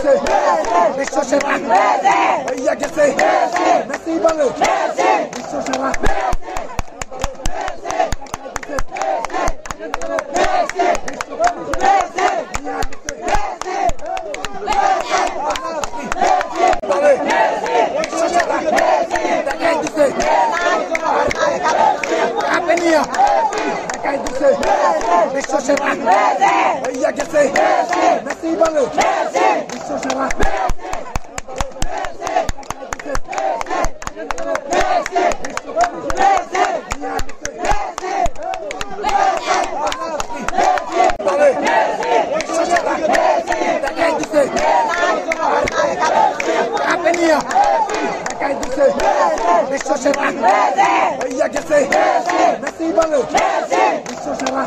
গেছে বিশ্ব সেরা হইয়া গেছে মেসি বলে বিশ্ব সেরা বিশ্ব সেরা হইয়া গেছে মেসি বলে বিশ্ব সেরা বিশ্ব সেরা হইয়া গেছে মেসি বলে বিশ্ব সেরা